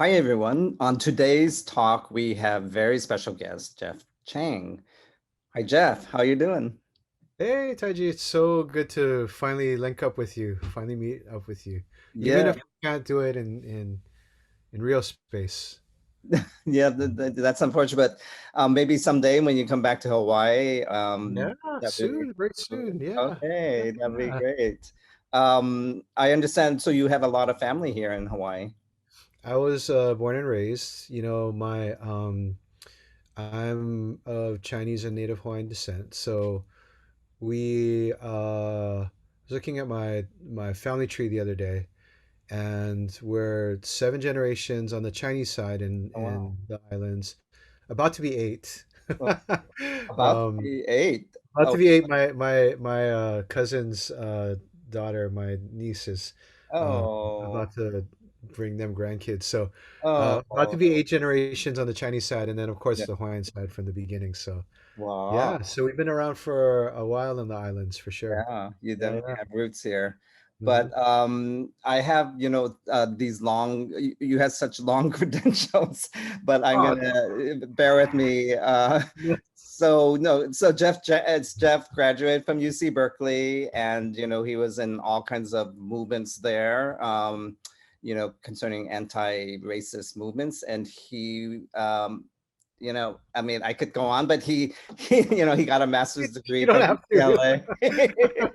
Hi, everyone. On today's talk, we have very special guest, Jeff Chang. Hi, Jeff. How you doing? Hey, Taiji, it's so good to finally link up with you, finally meet up with you, even Yeah, if we can't do it in real space. yeah, that's unfortunate. But maybe someday when you come back to Hawaii, Yeah, that'd be soon, very soon. Yeah, yeah, okay. That'd be yeah. great. I understand. So you have a lot of family here in Hawaii. I was born and raised. I'm of Chinese and Native Hawaiian descent, so we was looking at my family tree the other day, and we're seven generations on the Chinese side Oh, wow. in the islands, about to be eight. Well, about to um, be eight. about Oh, to be eight. My cousin's daughter, my niece is uh, oh, about to bring them grandkids. So about to oh. be eight generations on the Chinese side, and then of course Yeah. the Hawaiian side from the beginning. So Wow. yeah, so we've been around for a while in the islands for sure. Yeah, you Yeah, definitely yeah. have roots here. Hmm. But I have, these long, you have such long credentials, but I'm Oh, gonna bear with me. yeah. So no, so it's Jeff graduated from UC Berkeley, and he was in all kinds of movements there, concerning anti-racist movements, and I mean, I could go on, but he got a master's degree You don't from have UCLA. to.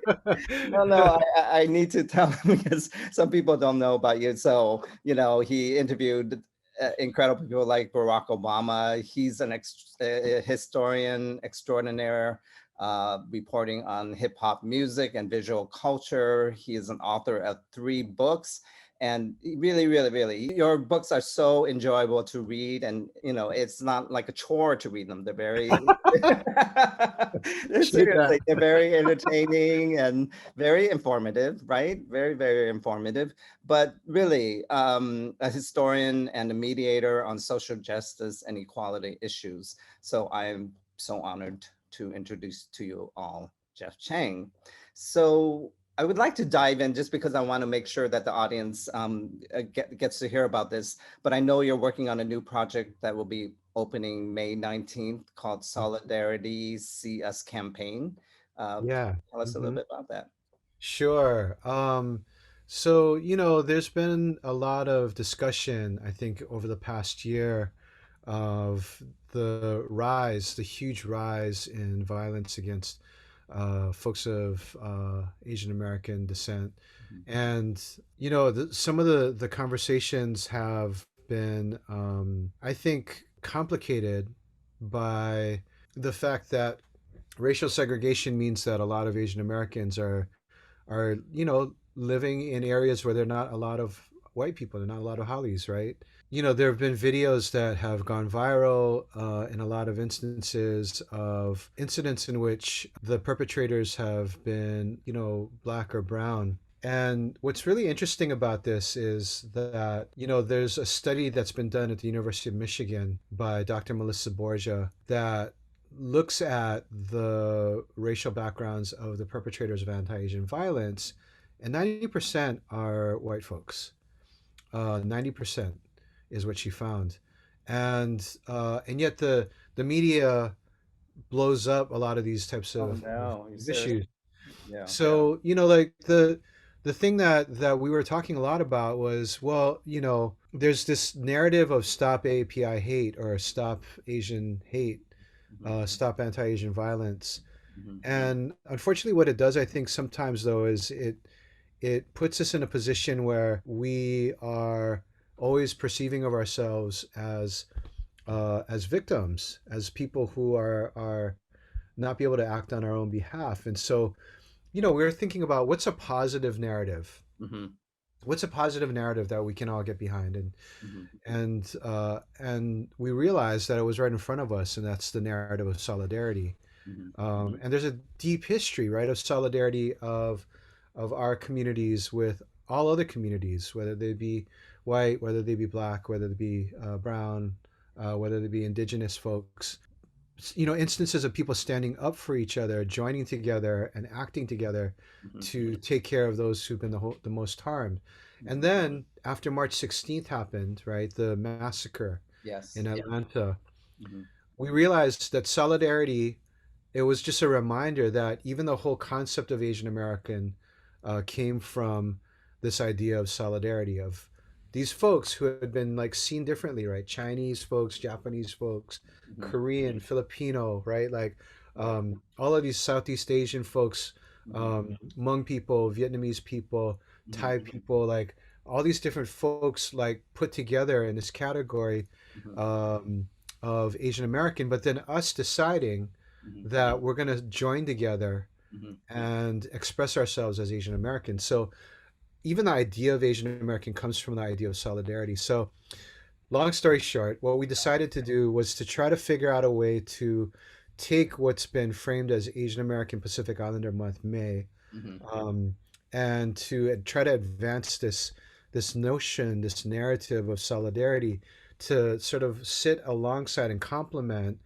No, I need to tell him because some people don't know about you. So, he interviewed incredible people like Barack Obama. He's a historian extraordinaire, reporting on hip hop music and visual culture. He is an author of 3 books. And really, really, really, your books are so enjoyable to read. And, it's not like a chore to read them. They're very, Appreciate that. seriously, they're very entertaining and very informative, right? Very, very informative. But really, a historian and a mediator on social justice and equality issues. So I am so honored to introduce to you all Jeff Chang. So I would like to dive in just because I want to make sure that the audience gets to hear about this. But I know you're working on a new project that will be opening May 19th called Solidarity See Us Campaign. Can Yeah. you tell us a little Hmm. bit about that? Sure. So, there's been a lot of discussion, I think, over the past year of the huge rise in violence against folks of Asian American descent. And, some of the conversations have been, I think, complicated by the fact that racial segregation means that a lot of Asian Americans are living in areas where there are not a lot of white people, there are not a lot of Hollies, right? There have been videos that have gone viral in a lot of instances of incidents in which the perpetrators have been, black or brown. And what's really interesting about this is that, there's a study that's been done at the University of Michigan by Dr. Melissa Borgia that looks at the racial backgrounds of the perpetrators of anti-Asian violence, and 90% are white folks. 90% is what she found, and yet the media blows up a lot of these types Oh of no, you serious? issues. Yeah. So like the thing that we were talking a lot about was, well, there's this narrative of stop AAPI hate or stop Asian hate, Mhm, stop anti-Asian violence. mhm, And unfortunately, what it does, I think, sometimes though, is it puts us in a position where we are always perceiving of ourselves as victims, as people who are not be able to act on our own behalf. And so, we're thinking about what's a positive narrative. mhm, What's a positive narrative that we can all get behind, mhm, and we realized that it was right in front of us, and that's the narrative of solidarity. mhm, And there's a deep history, right, of solidarity of our communities with all other communities, whether they be white, whether they be black, whether they be brown, whether they be indigenous folks. Instances of people standing up for each other, joining together, and acting together mhm, to take care of those who've been the most harmed. And mhm, then after March 16th happened, right, the massacre Yes. in Yeah. Atlanta, Mhm. we realized that solidarity, it was just a reminder that even the whole concept of Asian American came from this idea of solidarity of these folks who had been like seen differently, right? Chinese folks, Japanese folks, Mhm. Korean, Filipino, right? Like Right. all of these Southeast Asian folks, Mhm. Hmong people, Vietnamese people, Mhm. Thai people, like all these different folks, like put together in this category Mhm. um, of Asian American, but then us deciding Mhm. that we're going to join together Mhm. and express ourselves as Asian Americans. So even the idea of Asian American comes from the idea of solidarity. So long story short, what we decided to do was to try to figure out a way to take what's been framed as Asian American Pacific Islander Month, May, Mhm. um, and to try to advance this notion, this narrative of solidarity, to sort of sit alongside and complement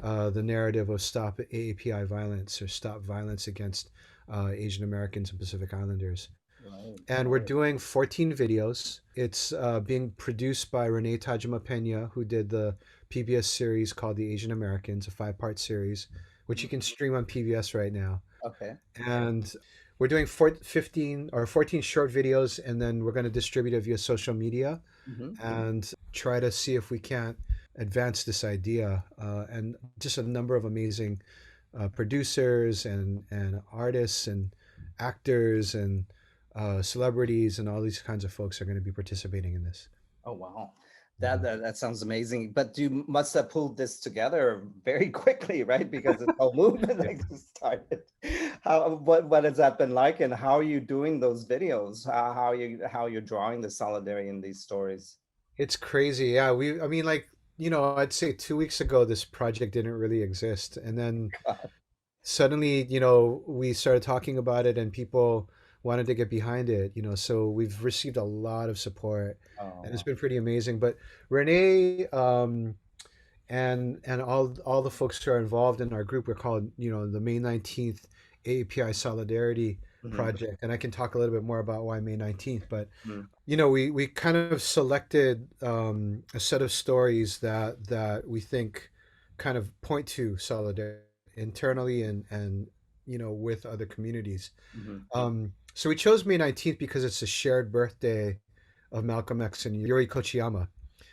the narrative of Stop AAPI Violence or Stop Violence Against Asian Americans and Pacific Islanders. Right. And we're doing 14 videos. It's being produced by Renee Tajima Pena, who did the PBS series called The Asian Americans, a 5-part series, which you Mhm. can stream on PBS right now. Okay. And we're doing 15 or 14 short videos, and then we're going to distribute it via social media Mhm. and try to see if we can't advance this idea. And just a number of amazing producers and artists and actors and celebrities and all these kinds of folks are going to be participating in this. Oh, wow. Mhm. That sounds amazing. But you must have pulled this together very quickly, right? Because this whole movement Yeah. like just started. What has that been like, and how are you doing those videos? How you're drawing the solidarity in these stories? It's crazy. Yeah, I mean, like, I'd say 2 weeks ago, this project didn't really exist. And then suddenly, we started talking about it and people wanted to get behind it, so we've received a lot of support Oh, and it's wow. been pretty amazing. But Renee, and all the folks who are involved in our group, we're called, the May 19th AAPI Solidarity Mhm. Project. And I can talk a little bit more about why May 19th, but Mhm. we kind of selected a set of stories that we think kind of point to solidarity internally and with other communities. Mhm. So we chose May 19th because it's a shared birthday of Malcolm X and Yuri Kochiyama.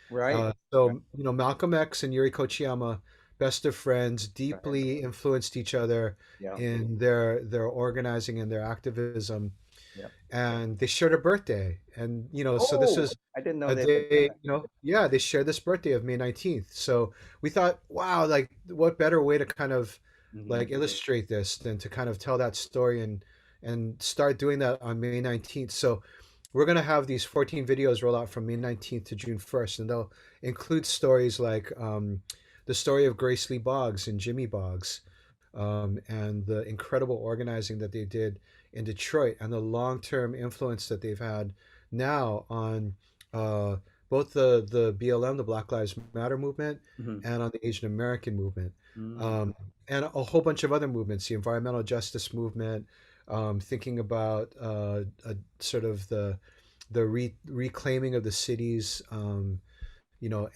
Right. Right. Malcolm X and Yuri Kochiyama, best of friends, Right. deeply influenced each other Yeah. in their organizing and their activism, Yeah. and they shared a birthday. And so this Oh, is I didn't know a they did that. day, yeah, they shared this birthday of May 19th. So we thought, wow, like what better way to kind of Mhm. like illustrate this than to kind of tell that story and start doing that on May 19th. So we're going to have these 14 videos roll out from May 19th to June 1st, and they'll include stories like the story of Grace Lee Boggs and Jimmy Boggs, and the incredible organizing that they did in Detroit and the long-term influence that they've had now on uh, both the BLM, the Black Lives Matter movement, Mhm. and on the Asian American movement, Mm. um, and a whole bunch of other movements, the environmental justice movement, thinking about sort of the reclaiming of the cities,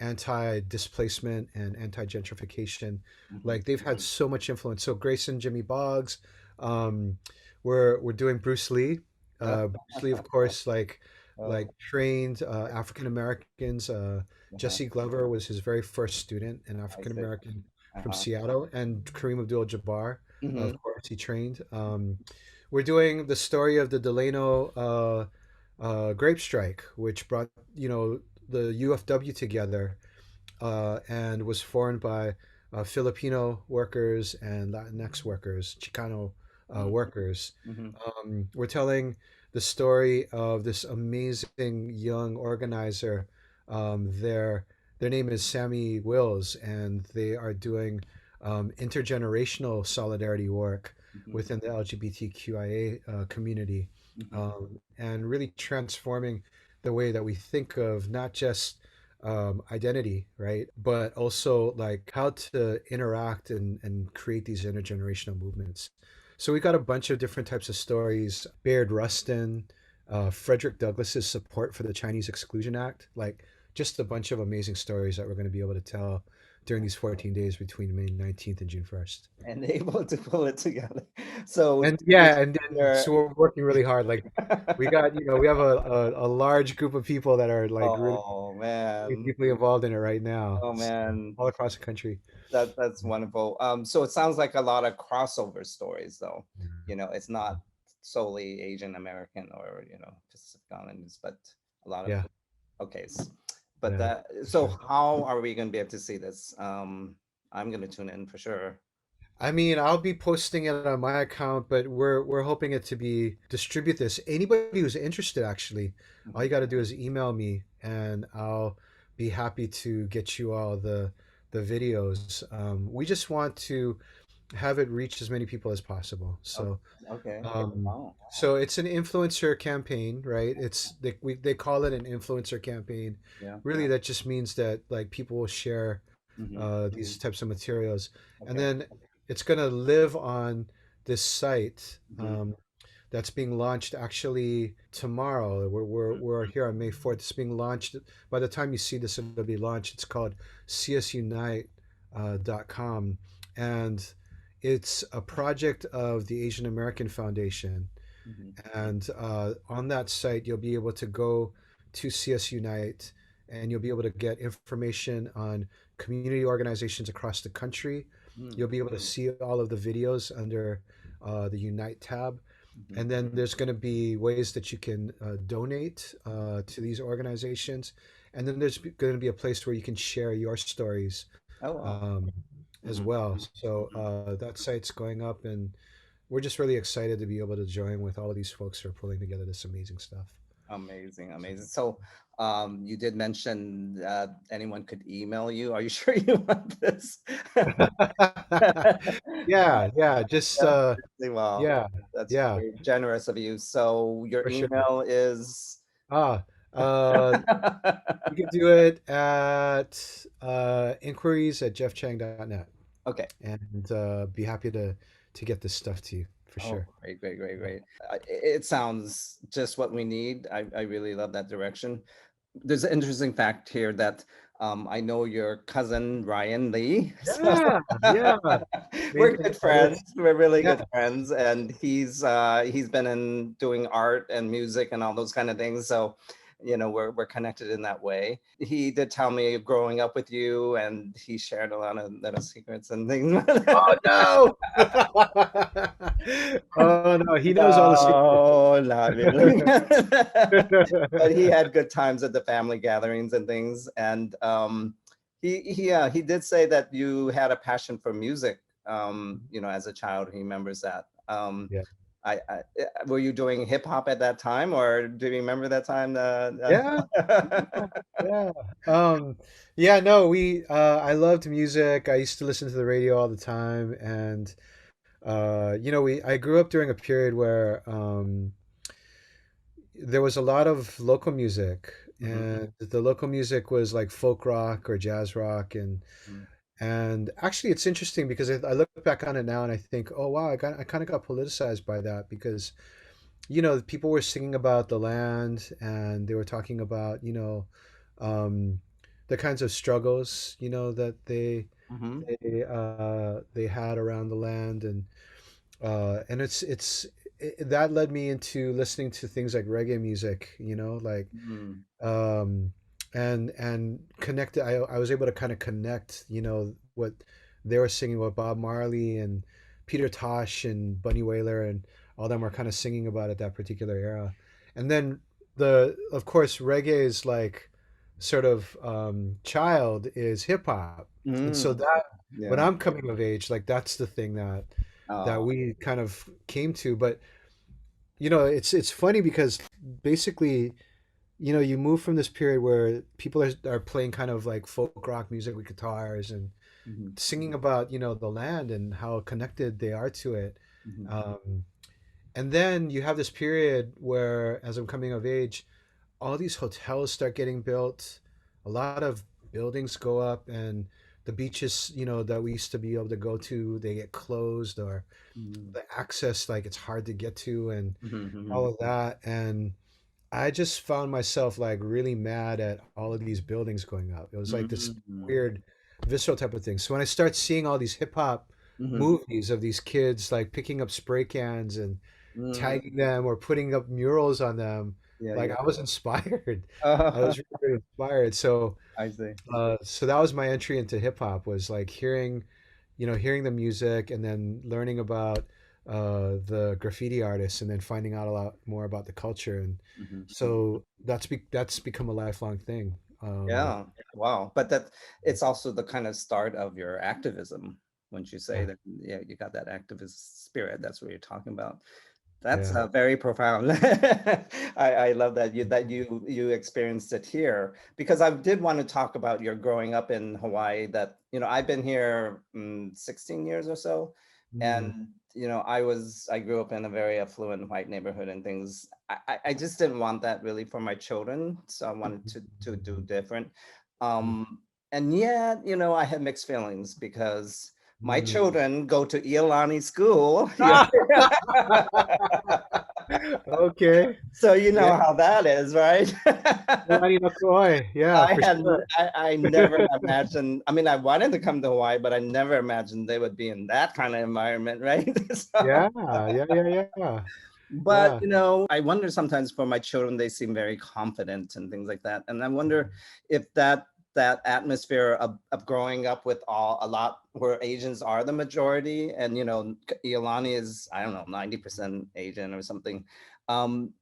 anti-displacement and anti-gentrification. Mhm. Like they've had so much influence. So Grace and Jimmy Boggs, um, we're doing Bruce Lee. Bruce Lee, of course, like Oh, trained African Americans. uh-huh. Jesse Glover was his very first student, an I African see. American from Uh-huh. Seattle, and Kareem Abdul-Jabbar, of Mhm. course, he trained. We're doing the story of the Delano grape strike, which brought the UFW together, and was formed by Filipino workers and Latinx workers, Chicano Mhm. workers. Mhm. We're telling the story of this amazing young organizer. Their name is Sammy Wills, and they are doing intergenerational solidarity work Mhm. within the LGBTQIA community, Mhm. and really transforming the way that we think of not just identity, right? But also like how to interact and create these intergenerational movements. So we got a bunch of different types of stories. Baird Rustin, Frederick Douglass's support for the Chinese Exclusion Act, like just a bunch of amazing stories that we're going to be able to tell during these 14 days between May 19th and June 1st. And able to pull it together. So And yeah, and then there, so we're working really hard. Like we got, we have a large group of people that are like really, oh really man, deeply involved in it right now, oh man, all across the country. that's wonderful. So it sounds like a lot of crossover stories, though. It's not solely Asian American or Pacific Islanders, but a lot of Yeah, okay. But yeah, for so sure. how are we going to be able to see this? I'm going to tune in for sure. I mean, I'll be posting it on my account, but we're hoping it to be distribute this. Anybody who's interested, actually, all Mhm. you got to do is email me, and I'll be happy to get you all the videos. We just want to have it reach as many people as possible. Okay. So, Okay. um, Oh. so it's an influencer campaign, right? They call it an influencer campaign. Yeah. Really, that just means that like people will share Hmm. these types of materials, and Okay. then it's going to live on this site Hmm. that's being launched actually tomorrow. We're here on May 4th. It's being launched. By the time you see this, it'll be launched. It's called csunite.com, and it's a project of the Asian American Foundation. Hmm. And on that site, you'll be able to go to CS Unite and you'll be able to get information on community organizations across the country. You'll be able to see all of the videos under the Unite tab. Hmm. And then there's going to be ways that you can donate to these organizations. And then there's going to be a place where you can share your stories Oh, wow. um, as Hmm. well. So that site's going up, and we're just really excited to be able to join with all of these folks who are pulling together this amazing stuff. Amazing, amazing. So, you did mention anyone could email you. Are you sure you want this? Yeah, yeah, just Definitely. Well, yeah, that's yeah, very generous of you. So your for sure. email is Ah, uh, you can do it at inquiries at jeffchang.net, okay. and be happy to get this stuff to you for Oh, sure. great, great, great, great. It sounds just what we need. I really love that direction. There's an interesting fact here that I know your cousin Ryan Lee. So Yeah, yeah, we're amazing good friends. artist. We're really Yeah, good friends, and he's been in doing art and music and all those kind of things. So we're connected in that way. He did tell me growing up with you, and he shared a lot of little secrets and things. oh no. Oh no, he knows all the secrets. No, not really. But he had good times at the family gatherings and things. And he did say that you had a passion for music. As a child, he remembers that. Yeah. Were you doing hip hop at that time, or do you remember that time? Yeah, yeah. Um, yeah, no, I loved music. I used to listen to the radio all the time, and I grew up during a period where there was a lot of local music, Mhm, and the local music was like folk rock or jazz rock, mhm, and actually it's interesting because I look back on it now and I think, oh wow, I kind of got politicized by that because people were singing about the land and they were talking about, um, the kinds of struggles, that mhm. they had around the land, and that led me into listening to things like reggae music, like Mhm. um, and connect. I was able to kind of connect, what they were singing, what Bob Marley and Peter Tosh and Bunny Wailer and all them were kind of singing about at that particular era. And then of course, reggae is like sort of child is hip hop, and so Mm. that when Yeah. I'm coming of age, like that's the thing that Oh. we kind of came to. But it's funny because basically you move from this period where people are playing kind of like folk rock music with guitars and Mhm, singing about the land and how connected they are to it, mhm, um, and then you have this period where as I'm coming of age, all these hotels start getting built, a lot of buildings go up, and the beaches that we used to be able to go to, they get closed, or mhm, the access, like it's hard to get to, and mhm, all mhm, of that. And I just found myself like really mad at all of these buildings going up. It was like this Mm-hmm. weird visceral type of thing. So when I start seeing all these hip hop Mm-hmm. movies of these kids like picking up spray cans and Mm, tagging them or putting up murals on them, yeah, like yeah. I was inspired. I was really, really inspired. So I see. so that was my entry into hip hop, was like hearing, hearing the music and then learning about the graffiti artists and then finding out a lot more about the culture. And Mhm. so that's become a lifelong thing. Yeah. Wow. But that it's also the kind of start of your activism. Wouldn't you say Yeah, that? Yeah, you got that activist spirit. That's what you're talking about. That's yeah. very profound. I love that you experienced it here because I did want to talk about your growing up in Hawaii. That I've been here 16 years or so, Mm, and I grew up in a very affluent white neighborhood and things. I just didn't want that really for my children, so I wanted to do different. mm, Um, and yet, I had mixed feelings because my mm. children go to Iolani school. Ah! Okay. So you Yeah. know how that is, right? Milani no Koi. Yeah, I for had sure. I never imagined. I mean, I wanted to come to Hawaii, but I never imagined they would be in that kind of environment, right? So, Yeah, yeah, yeah, yeah. but Yeah. I wonder sometimes for my children, they seem very confident and things like that, and I wonder if that atmosphere of growing up with a lot where Asians are the majority, and Iolani is, I don't know, 90% Asian or something. Um,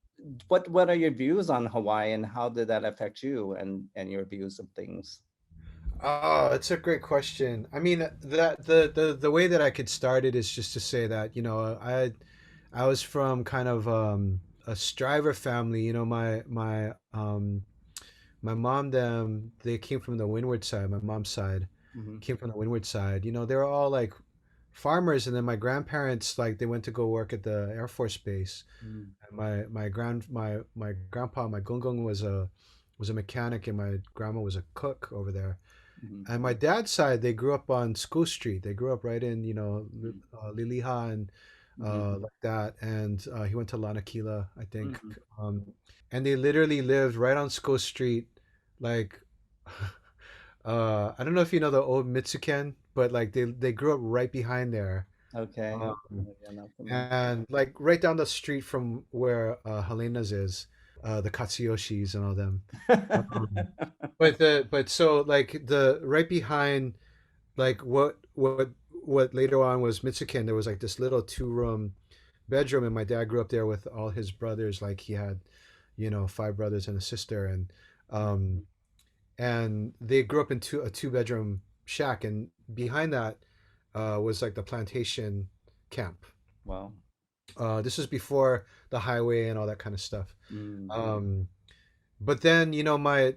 what are your views on Hawaii and how did that affect you and your views of things? Oh, it's a great question. I mean, the way that I could start it is just to say that, I was from kind of a striver family. My mom, them, they came from the windward side. My mom's side Hmm. came from the windward side. They were all like farmers, and then my grandparents, like, they went to go work at the Air Force Base. And my grandpa, my gungung, was a mechanic, and my grandma was a cook over there. Hmm. And my dad's side, they grew up on School Street. They grew up right in, Liliha and Hmm. like that. And he went to Lanakila, I think. Hmm. Um, and they literally lived right on School Street, like, I don't know if you know the old Mitsuken, but like they grew up right behind there. Okay. Um, Yeah, not familiar. and like right down the street from where Helena's is, the Katsuyoshis and all them. Um, but so like the right behind, like what later on was Mitsuken, there was like this little two-room bedroom, and my dad grew up there with all his brothers. Like he had, five brothers and a sister, um and they grew up in a two-bedroom shack, and behind that was like the plantation camp. Wow. This was before the highway and all that kind of stuff. Mm-hmm. Um, but then my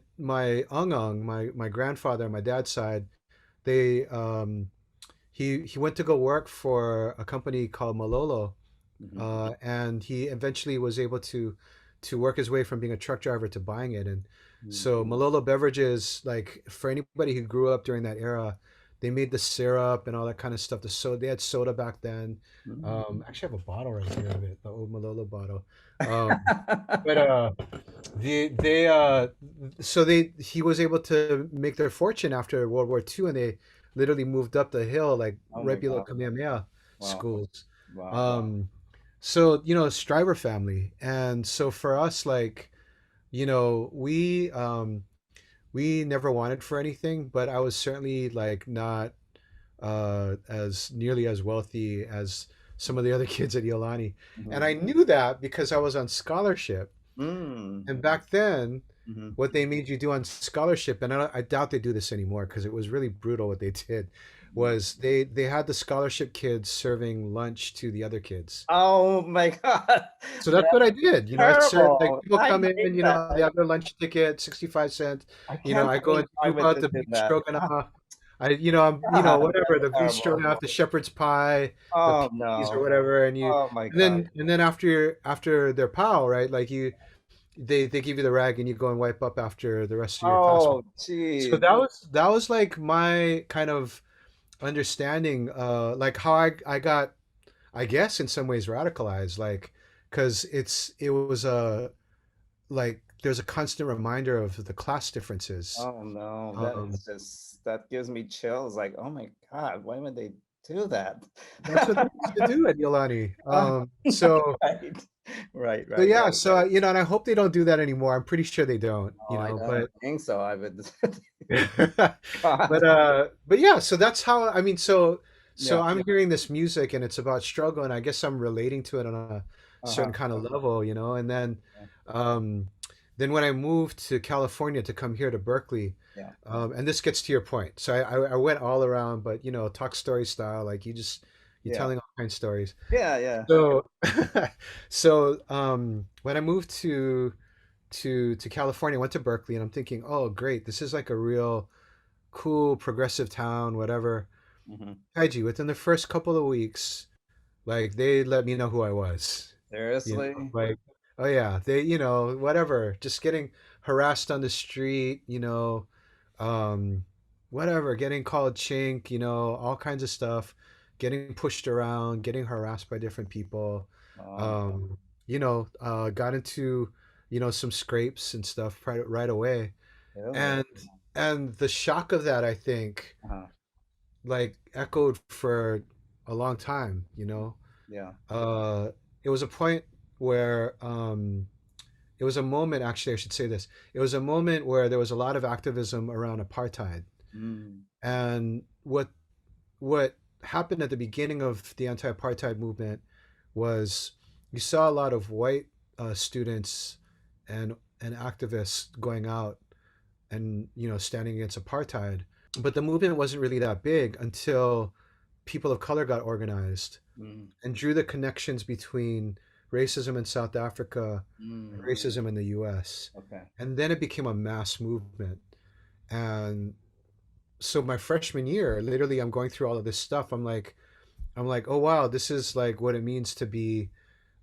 ung my grandfather on my dad's side, they he went to go work for a company called Malolo, Mm-hmm. and he eventually was able to work his way from being a truck driver to buying it. And so Malolo beverages, like, for anybody who grew up during that era, they made the syrup and all that kind of stuff. The soda, they had soda back then. Mm-hmm. Actually, I have a bottle right here of it, the old Malolo bottle. But they so they he was able to make their fortune after World War II, and they literally moved up the hill, like Oh my right below God. Kamehameha Wow. schools. Wow. um so Striver family. And so for us, like, we never wanted for anything, but I was certainly like not as nearly as wealthy as some of the other kids at Iolani. And Mm-hmm. I knew that because I was on scholarship. Mm. And back then, Mm-hmm. what they made you do on scholarship, and I doubt they do this anymore because it was really brutal what they did, was they had the scholarship kids serving lunch to the other kids. Oh my God. So that's what That's I did. I'd serve, like, terrible. people I come in, hate that. they have their lunch ticket, 65 cents. I can't I go believe and why scoop would out they the do beef that. Oh, stroganoff. God, Whatever, that's the beef terrible. stroganoff, the shepherd's pie, the Oh peas or no. whatever, and Oh my and God. then and then after their pal, right? Like, they give you the rag and you go and wipe up after the rest of your classmates. Oh, So geez. that was like my kind of understanding, like how I got, I guess, in some ways radicalized, like, because it was a like there's a constant reminder of the class differences. Oh no, that Um, is just, that gives me chills. Like, oh my God, why would they do that? that's what they used to do at Yolani. Ah, right, right, So right, yeah, right. so you know, and I hope they don't do that anymore. I'm pretty sure they don't, Oh, you I know, don't but think so. I would. but God. yeah, so that's how I mean, so Yeah. I'm hearing this music and it's about struggle, and I guess I'm relating to it on a certain Uh-huh. kind of level, you know, and um then when I moved to California to come here to Berkeley, Yeah. and this gets to your point. So I went all around, but you know, talk story style, like you're Yeah. telling all kinds of stories. Yeah. Yeah. So so when I moved to California, I went to Berkeley, and I'm thinking, oh great, this is like a real cool progressive town, whatever. Hmm. Taiji, within the first couple of weeks, like they let me know who I was. You know, Seriously? like, oh yeah, they, you know, whatever, just getting harassed on the street, um, whatever, getting called chink, all kinds of stuff, getting pushed around, getting harassed by different people. Um, Um, got into, some scrapes and stuff right away. really? And the shock of that, I think, Uh-huh. like echoed for a long time, Yeah. uh it was a point where it was a moment, actually I should say this, it was a moment where there was a lot of activism around apartheid. Mm. And what happened at the beginning of the anti-apartheid movement was you saw a lot of white students and activists going out and standing against apartheid, but the movement wasn't really that big until people of color got organized Mm. and drew the connections between racism in South Africa and Mm. racism in the US. Okay. And then it became a mass movement. And so my freshman year, literally I'm going through all of this stuff. I'm like, oh wow, this is like what it means to be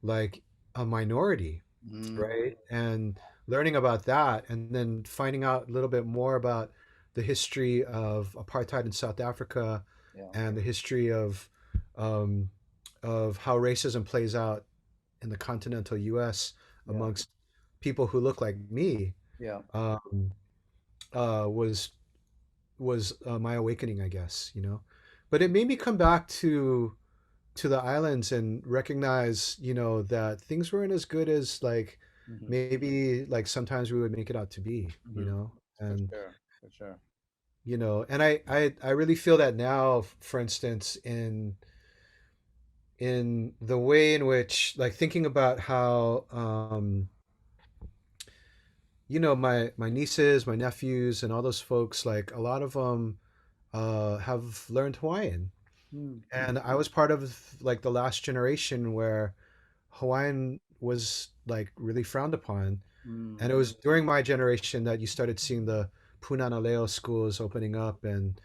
like a minority, Mm. right? And learning about that, and then finding out a little bit more about the history of apartheid in South Africa Yeah. and the history um, of how racism plays out in the continental U.S. Yeah. amongst people who look like me, Yeah. um, was my awakening, I guess. But it made me come back to the islands and recognize, that things weren't as good as like Hmm. maybe like sometimes we would make it out to be, Hmm. For and sure. For sure. and I really feel that now, for instance, in the way in which, like, thinking about how my nieces, my nephews, and all those folks, like a lot of them have learned Hawaiian, Mm. and I was part of like the last generation where Hawaiian was like really frowned upon. Mm. And it was during my generation that you started seeing the Punana schools opening up, and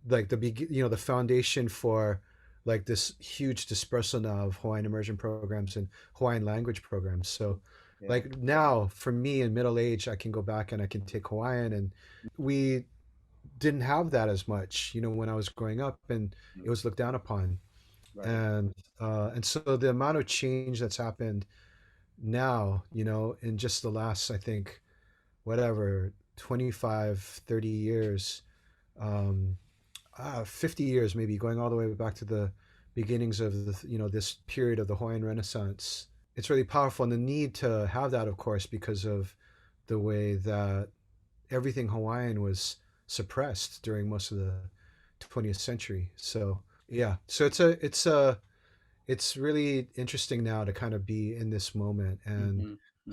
like the foundation for like this huge dispersal now of Hawaiian immersion programs and Hawaiian language programs. So Yeah. like now for me in middle age, I can go back and I can take Hawaiian, and we didn't have that as much, when I was growing up, and Mm. it was looked down upon. Right. And so the amount of change that's happened now, in just the last, I think, whatever, 25, 30 years, um, 50 years maybe, going all the way back to the beginnings of this period of the Hawaiian Renaissance. It's really powerful, and the need to have that, of course, because of the way that everything Hawaiian was suppressed during most of the 20th century. So yeah, so it's really interesting now to kind of be in this moment and Hmm. Hmm.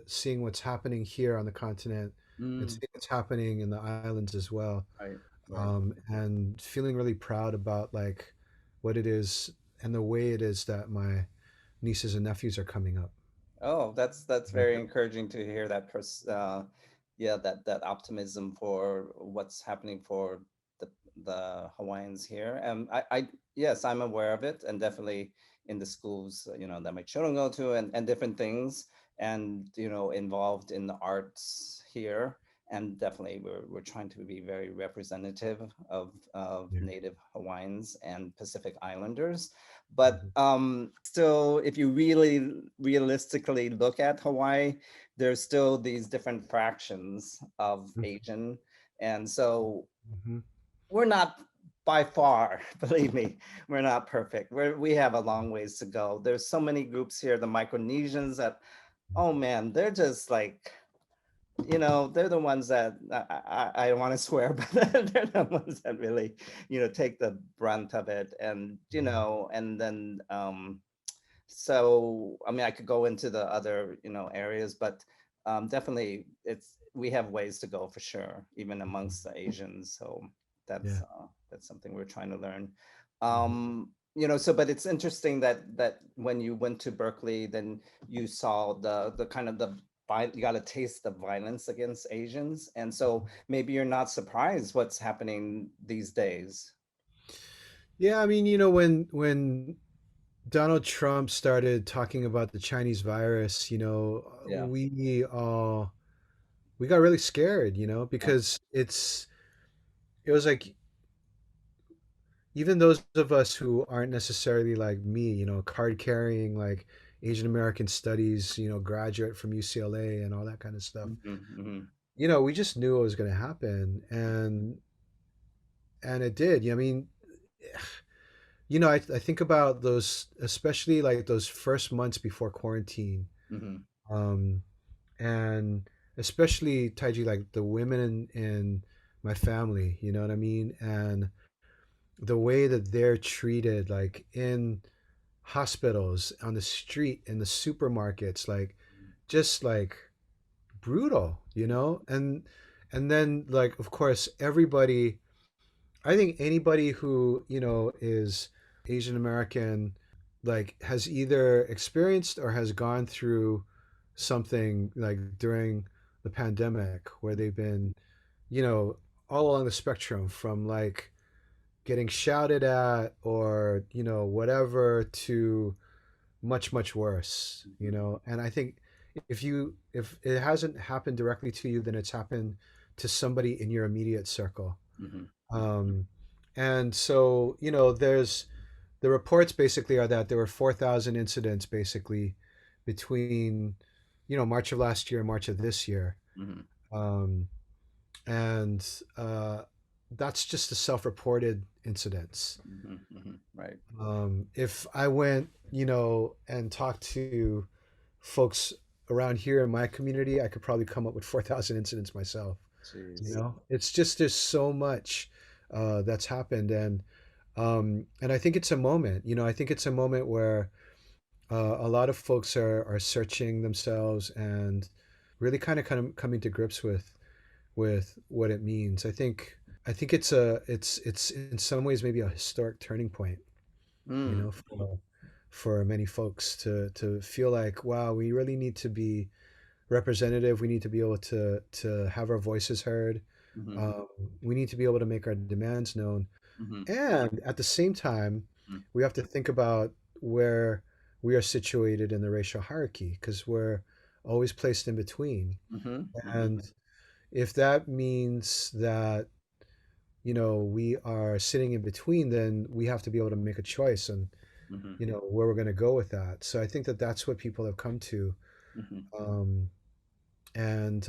seeing what's happening here on the continent, and Mm. seeing what's happening in the islands as well, Right. Right. and feeling really proud about like what it is and the way it is that my nieces and nephews are coming up. Oh, that's very encouraging to hear that yeah, that optimism for what's happening for the Hawaiians here. I yes, I'm aware of it, and definitely in the schools, that my children go to, and different things, and involved in the arts here. and definitely we're trying to be very representative of Yeah. Native Hawaiians and Pacific Islanders. But Mhm. still, if you really realistically look at Hawaii, there's still these different fractions of Mhm. Asian. And so Mhm. we're not by far, believe me, we're not perfect. We have a long ways to go. There's so many groups here, the Micronesians that, oh man, they're just like, they're the ones that I don't want to swear, but they're the ones that really, take the brunt of it. And, and then, so, I mean, I could go into the other, areas, but definitely we have ways to go for sure, even Mhm. amongst the Asians. So Yeah. that's something we're trying to learn. Mhm. So, but it's interesting that when you went to Berkeley, then you saw the kind of you got to taste the violence against Asians. And so maybe you're not surprised what's happening these days. Yeah, I mean, when Donald Trump started talking about the Chinese virus, Yeah. we got really scared, Yeah. because it was like even those of us who aren't necessarily like me, card carrying like Asian American studies, graduate from UCLA and all that kind of stuff. Hmm. We just knew it was going to happen, and it did. I mean, I think about those, especially like those first months before quarantine, Hmm. um, and especially Taiji, like the women in my family, you know what I mean, and the way that they're treated, like in hospitals, on the street, in the supermarkets, like just like brutal, and then like of course everybody, I think anybody who, is Asian American, like has either experienced or has gone through something like during the pandemic where they've been, you know, all along the spectrum from like getting shouted at or, whatever to much, much worse, And I think if it hasn't happened directly to you, then it's happened to somebody in your immediate circle. Hmm. Um, and so, there's the reports basically are that there were 4,000 incidents basically between, March of last year and March of this year. Hmm. Um, and that's just the self-reported incidents. Hmm. Hmm. Right. If I went, and talked to folks around here in my community, I could probably come up with 4,000 incidents myself. Jeez. It's just there's so much that's happened, and I think it's a moment. I think it's a moment where a lot of folks are searching themselves and really kind of coming to grips with what it means. I think it's in some ways maybe a historic turning point, Mm. for many folks to feel like, wow, we really need to be representative. We need to be able to have our voices heard. Hmm. Um, we need to be able to make our demands known, Hmm. and at the same time, we have to think about where we are situated in the racial hierarchy because we're always placed in between. Hmm. Hmm. And if that means that we are sitting in between, then we have to be able to make a choice and Hmm. where we're going to go with that. So I think that that's what people have come to, Hmm. um, and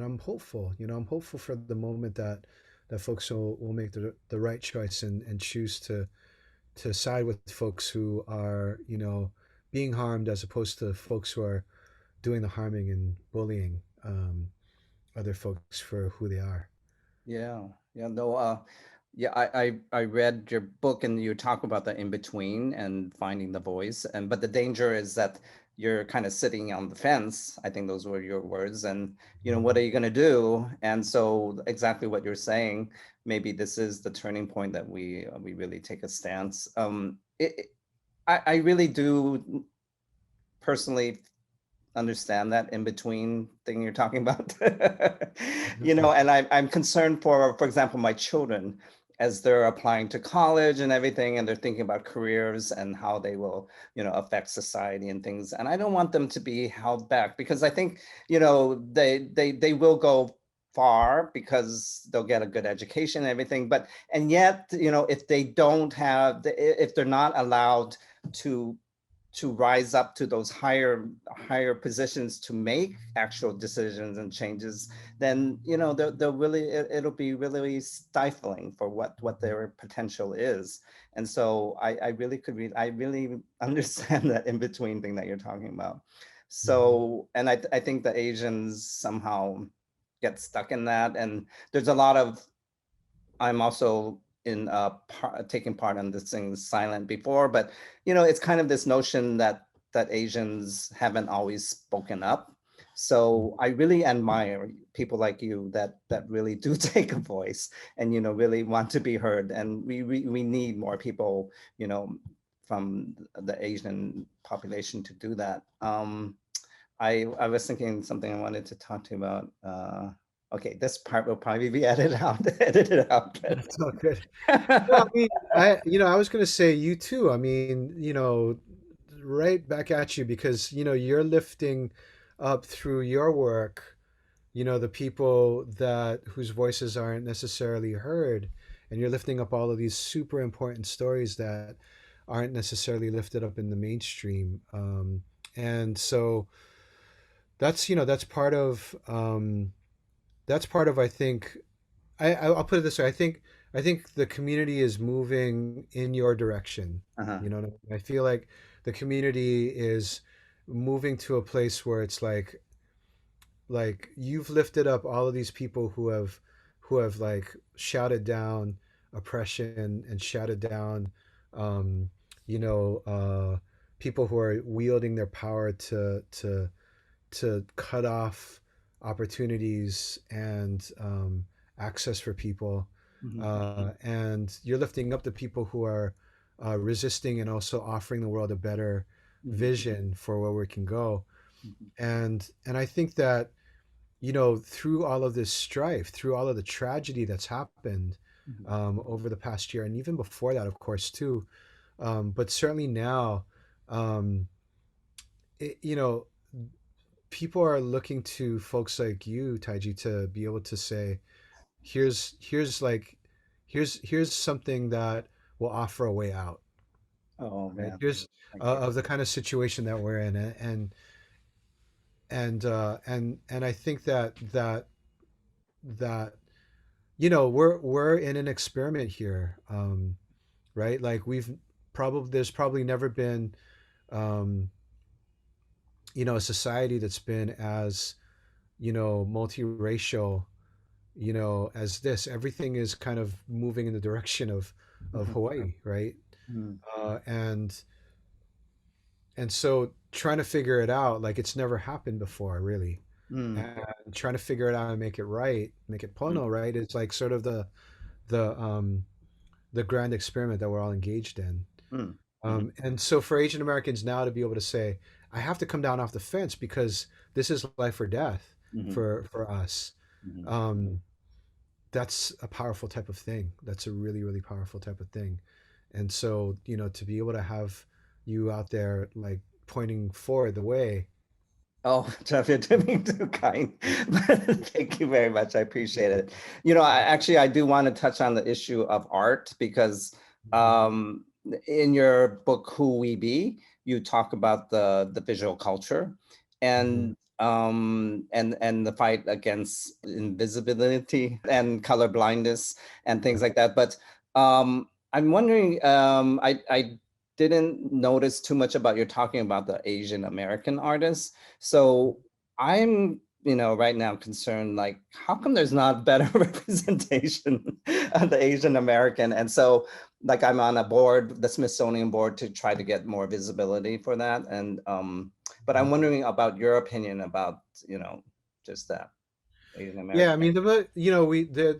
I'm hopeful. I'm hopeful for the moment that folks will make the right choice and choose to side with folks who are being harmed as opposed to folks who are doing the harming and bullying other folks for who they are. Yeah. Yeah. No. Yeah. I read your book and you talk about the in between and finding the voice, and but the danger is that you're kind of sitting on the fence. I think those were your words, and what are you going to do? And so exactly what you're saying. Maybe this is the turning point that we really take a stance. I really do personally understand that in between thing you're talking about. Mhm. And I'm concerned for example, my children as they're applying to college and everything, and they're thinking about careers and how they will, affect society and things. And I don't want them to be held back because I think, they will go. far because they'll get a good education and everything. But and yet, if they don't have, if they're not allowed to rise up to those higher positions to make actual decisions and changes, then they'll really, it'll be really stifling for what their potential is. And so I really could read, I really understand that in between thing that you're talking about. Mhm. So, and I think the Asians somehow get stuck in that. And there's a lot of, I'm also in taking part in this thing silent before, but it's kind of this notion that Asians haven't always spoken up. So I really admire people like you that really do take a voice and really want to be heard. And we need more people, from the Asian population to do that. I was thinking something I wanted to talk to you about. Okay, this part will probably be edited out. Edited out. That's all good. No, I mean, I was going to say you too. I mean, right back at you because, you're lifting up through your work, the people that whose voices aren't necessarily heard, and you're lifting up all of these super important stories that aren't necessarily lifted up in the mainstream. And so that's part of, I think, I'll put it this way. I think the community is moving in your direction. Uh-huh. What I mean? I feel like the community is moving to a place where it's like you've lifted up all of these people who have like shouted down oppression and shouted down um, you know people who are wielding their power to cut off opportunities and access for people. Mhm, And you're lifting up the people who are resisting and also offering the world a better mhm, vision for where we can go. mhm, And I think that, through all of this strife, through all of the tragedy that's happened mhm. over the past year, and even before that, of course, too, but certainly now, um, it, you know, people are looking to folks like you, Taiji, to be able to say, here's something that will offer a way out, Oh right? man, Here's thank you. of the kind of situation that we're in, and I think that we're in an experiment here, right? Like there's probably never been um, a society that's been as multiracial as this. Everything is kind of moving in the direction of Mhm, Hawaii, right? mhm, And so trying to figure it out, like it's never happened before, really. mm, And trying to figure it out and make it right, make it mm, pono right, is like sort of the grand experiment that we're all engaged in. mm, mhm, And so for Asian Americans now to be able to say, I have to come down off the fence because this is life or death mhm, for us. mhm. Um, that's a powerful type of thing. That's a really, really powerful type of thing. And so, to be able to have you out there like pointing forward the way. Oh, Jeff, you're being too kind. Thank you very much. I appreciate it. I do want to touch on the issue of art because Mhm, um, in your book, Who We Be, you talk about the visual culture mhm, and the fight against invisibility and color blindness and things like that. But I'm wondering, I didn't notice too much about you're talking about the Asian American artists. So I'm, right now concerned, like, how come there's not better representation of the Asian American? And so, like, I'm on a board, the Smithsonian board, to try to get more visibility for that. And but I'm mhm. wondering about your opinion about, just that Asian Yeah, I American. mean the book,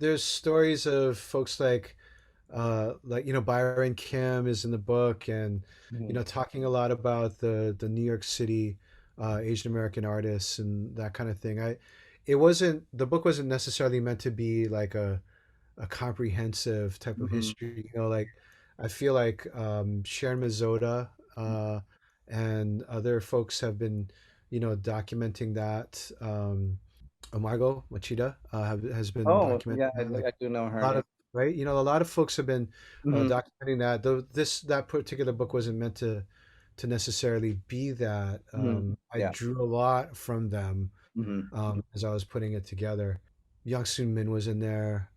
there's stories of folks like Byron Kim is in the book, and Mhm, talking a lot about the New York City Asian American artists and that kind of thing. The book wasn't necessarily meant to be like a comprehensive type of mhm, history. Like I feel like Sharon Mazoda and other folks have been documenting that. Margot Machida has been Oh, documenting yeah, that. Like I do know a her. lot Yeah. of right, you know, a lot of folks have been Hmm. documenting that. Though that particular book wasn't meant to necessarily be that. Hmm. I Yeah. drew a lot from them Hmm. as I was putting it together. Young Soon Min was in there.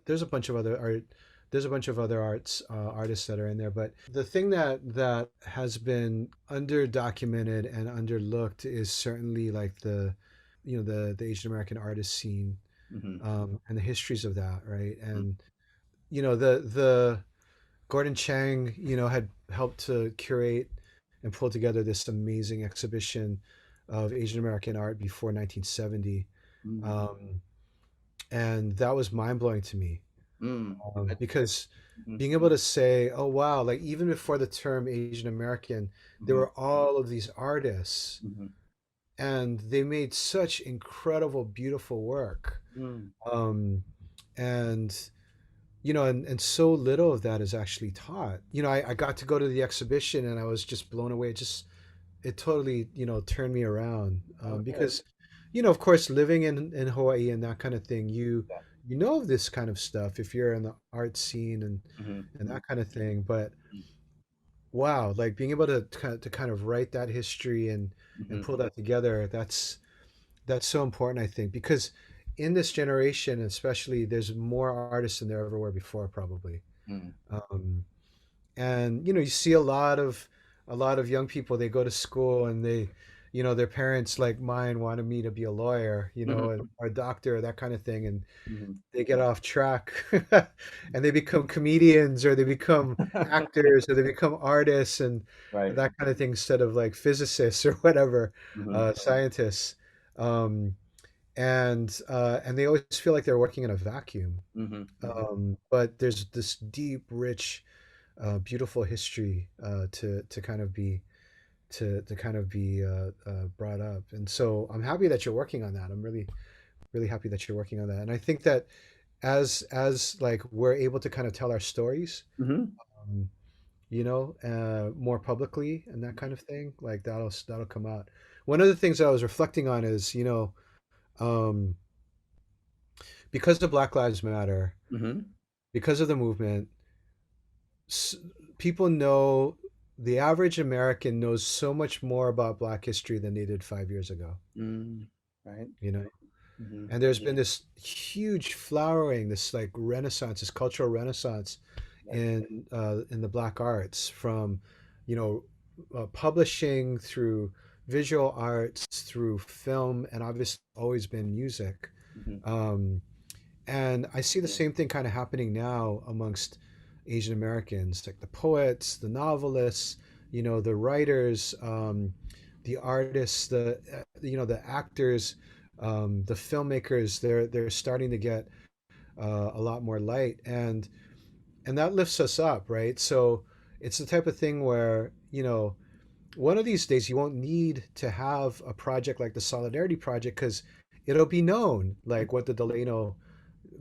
There's a bunch of other art. There's a bunch of other artists that are in there. But the thing that has been under documented and underlooked is certainly like the Asian American artist scene, Hmm. and the histories of that, right? And the Gordon Chang, had helped to curate and pull together this amazing exhibition of Asian American art before 1970. Hmm. Um, and that was mind blowing to me, Mm. because Hmm. being able to say, oh, wow, like even before the term Asian American, there Hmm. were all of these artists Hmm. and they made such incredible, beautiful work. Hmm. Um, and and so little of that is actually taught. I got to go to the exhibition and I was just blown away. It totally, turned me around, Oh, good. because, of course, living in Hawaii and that kind of thing, Yeah. you know this kind of stuff if you're in the art scene and Hmm. that kind of thing. But wow, like being able to kind of write that history and Hmm. pull that together, that's so important, I think, because in this generation, especially, there's more artists than there ever were before, probably. Hmm. Um, and you see a lot of young people, they go to school and their parents like mine wanted me to be a lawyer, Hmm. or a doctor, or that kind of thing, and Hmm. they get off track and they become comedians, or they become actors, or they become artists, and Right. that kind of thing, instead of like physicists or whatever, Hmm. scientists. um, and they always feel like they're working in a vacuum. Hmm. Hmm. But there's this deep, rich, beautiful history to kind of be brought up. And so I'm happy that you're working on that. I'm really, really happy that you're working on that. And I think that as like we're able to kind of tell our stories, Hmm. um, more publicly and that kind of thing, like that'll come out. One of the things I was reflecting on is, um, because of Black Lives Matter, Hmm. because of the movement, s- people know, the average American knows so much more about Black history than they did 5 years ago. Mm. Right. You know, Hmm. and there's been this huge flowering, this like renaissance, this cultural renaissance Right. in the Black arts, from you know publishing, through visual arts, through film, and obviously always been music. Hmm. Um, And I see the same thing kind of happening now amongst Asian Americans, like the poets, the novelists, the writers, the artists, the actors, the filmmakers. They're starting to get a lot more light, and that lifts us up, right? So it's the type of thing where one of these days you won't need to have a project like the Solidarity Project, because it'll be known like what the Delano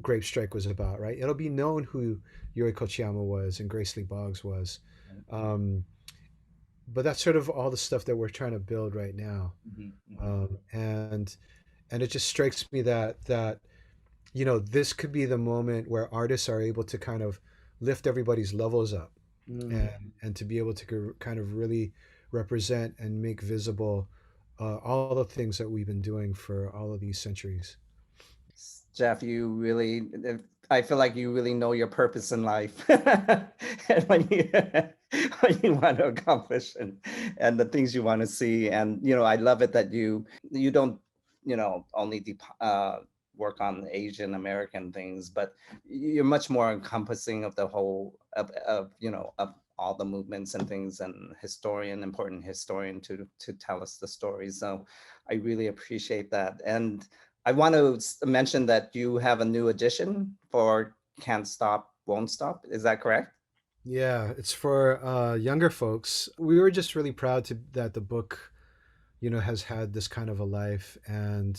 Grape Strike was about, right? It'll be known who Yuri Kochiyama was and Grace Lee Boggs was. Um, but that's sort of all the stuff that we're trying to build right now. Hmm. Hmm. And it just strikes me that this could be the moment where artists are able to kind of lift everybody's levels up, Mm. and to be able to kind of really represent and make visible all the things that we've been doing for all of these centuries. Jeff, I feel like you really know your purpose in life and what you want to accomplish and the things you want to see. And, I love it that you don't, only work on Asian American things, but you're much more encompassing of the whole of all the movements and things, and important historian to tell us the stories. So I really appreciate that. And I want to mention that you have a new edition for Can't Stop, Won't Stop. Is that correct? Yeah, it's for younger folks. We were just really proud that the book, has had this kind of a life, and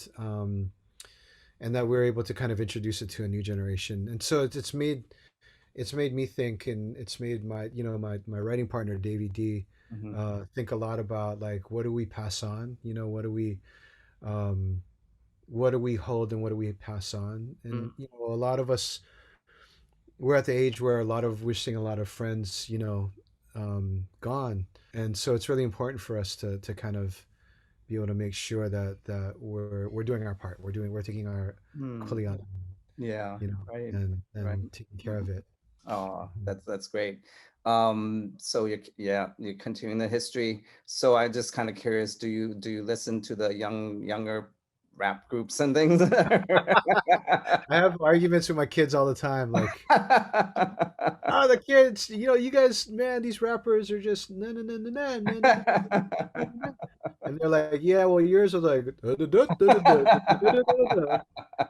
that we're able to kind of introduce it to a new generation. And so it's made me think, and it's made my writing partner Davey D Hmm. think a lot about, like, what do we pass on? What do we um, what do we hold and what do we pass on? Mm. And a lot of us, we're at the age where we're seeing a lot of friends, gone, and so it's really important for us to kind of be able to make sure that we're doing our part. We're taking our Mm. kuleana, Yeah, right, right. and taking care Mhm. of it. Oh, Mhm. that's great. So you're continuing the history. So I just kind of curious, do you listen to the younger rap groups and things? I have arguments with my kids all the time, like, oh, the kids, you guys, man, these rappers are just na na na na na na na na na. And they're like, yeah, well, yours are like, "Da, da, da, da, da, da, da, da, da, da, da."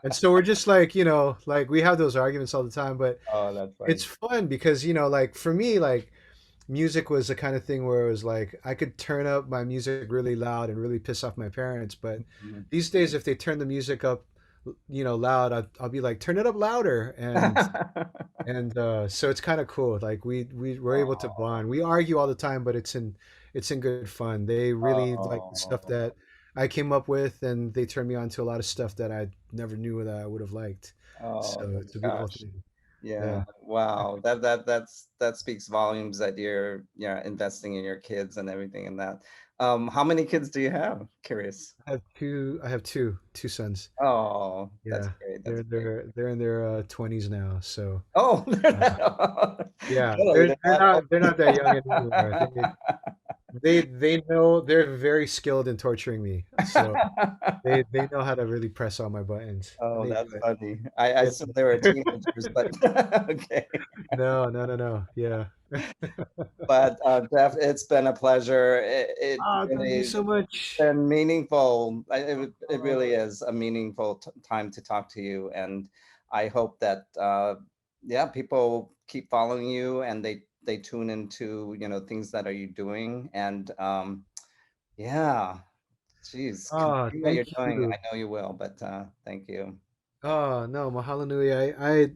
And so we're just like, like we have those arguments all the time, but Oh, that's it's funny. fun because, like for me, like music was the kind of thing where it was like I could turn up my music really loud and really piss off my parents, but Mhm. these days if they turn the music up, loud, I'll be like, turn it up louder, and so it's kind of cool. Like we're able to Oh, bond. We argue all the time, but it's in good fun. They really like the stuff oh, that I came up with, and they turned me on to a lot of stuff that I never knew that I would have liked. oh, So it's a beautiful gosh. thing. Yeah, Yeah. wow. That speaks volumes that you're, yeah, investing in your kids and everything in that. How many kids do you have? Curious. I have two sons. Oh, that's Yeah. great. That's They're great. they're they're in their 20s now. So Oh, uh, yeah, totally. they're They're they're not old. not they're not that young anymore. They know they're very skilled in torturing me. So they know how to really press all my buttons, and Oh, they that's do funny. I it. assume they were teenagers, but okay. No, no, no, no. Yeah. But Jeff, it's been a pleasure. It Ah, thank you really so much. been meaningful. It Oh, really is a meaningful time to talk to you, and I hope that yeah, people keep following you and they tune into things that are you doing, and yeah, geez, ah, continue what you're thank doing. I you. know you will, but thank you. Oh no, mahalo nui.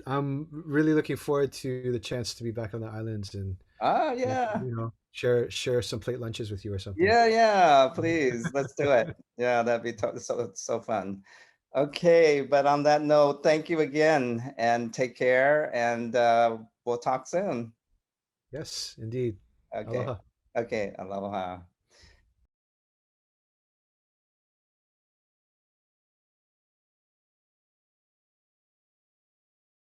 I'm really looking forward to the chance to be back on the islands Ah, and yeah, share some plate lunches with you or something. yeah, yeah. Please, let's do it. Yeah, that'd be so fun. Okay, but on that note, thank you again and take care and we'll talk soon. Yes, indeed. Okay. Aloha. Okay, aloha.